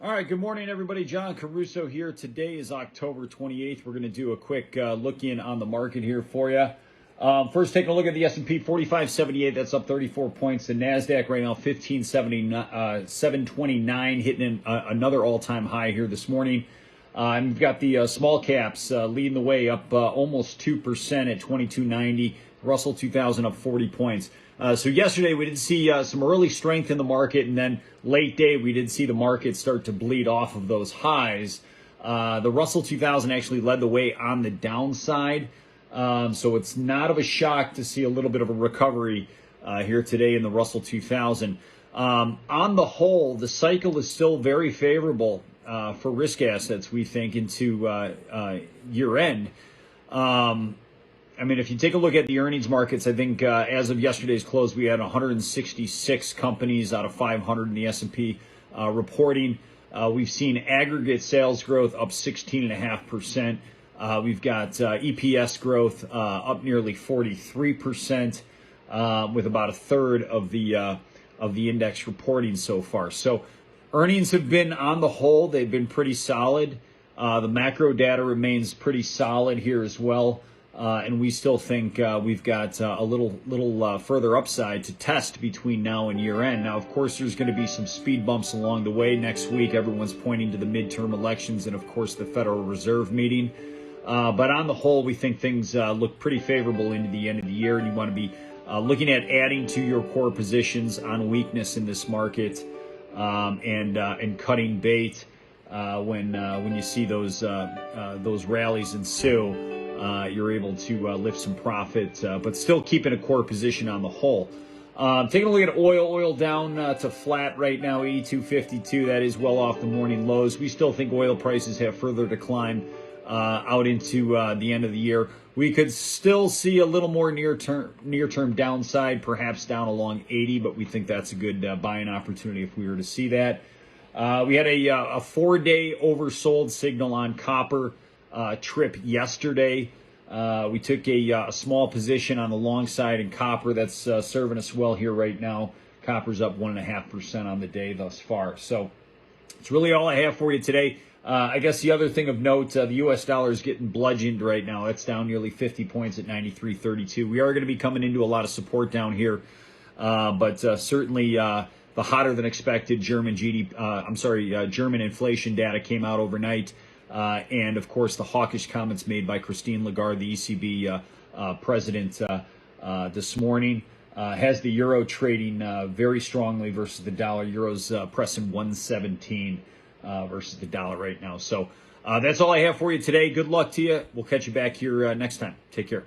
All right, good morning, everybody. John Caruso here. Today is October 28th. We're going to do a quick look in on the market here for you. First, taking a look at the S&P 4578. That's up 34 points. The NASDAQ right now 729, hitting another all-time high here this morning. And we've got the small caps leading the way up almost 2% at 2290. Russell 2000 up 40 points. So yesterday we did see some early strength in the market, and then late day we did see the market start to bleed off of those highs. The Russell 2000 actually led the way on the downside, so it's not of a shock to see a little bit of a recovery here today in the Russell 2000. On the whole, the cycle is still very favorable for risk assets, we think, into year end. I mean, if you take a look at the earnings markets, I think as of yesterday's close, we had 166 companies out of 500 in the S&P reporting. We've seen aggregate sales growth up 16.5%. We've got EPS growth up nearly 43%, with about a third of the index reporting so far. So earnings have been, on the whole, they've been pretty solid. The macro data remains pretty solid here as well. And we still think we've got a little further upside to test between now and year end. Now, of course, there's going to be some speed bumps along the way. Next week, everyone's pointing to the midterm elections and, of course, the Federal Reserve meeting. But on the whole, we think things look pretty favorable into the end of the year. And you want to be looking at adding to your core positions on weakness in this market, and cutting bait when you see those rallies ensue. You're able to lift some profit, but still keeping a core position on the whole. Taking a look at oil. Oil down to flat right now, 82.52. That is well off the morning lows. We still think oil prices have further to climb out into the end of the year. We could still see a little more near-term downside, perhaps down along 80, but we think that's a good buying opportunity if we were to see that. We had a 4-day oversold signal on copper trip yesterday. We took a small position on the long side in copper. That's serving us well here right now. Copper's up 1.5% on the day thus far. So it's really all I have for you today. I guess the other thing of note, the U.S. dollar is getting bludgeoned right now. It's down nearly 50 points at 93.32. We are going to be coming into a lot of support down here, but certainly the hotter than expected German inflation data came out overnight. And, of course, the hawkish comments made by Christine Lagarde, the ECB president, this morning, has the euro trading very strongly versus the dollar. Euro's pressing 117 versus the dollar right now. So that's all I have for you today. Good luck to you. We'll catch you back here next time. Take care.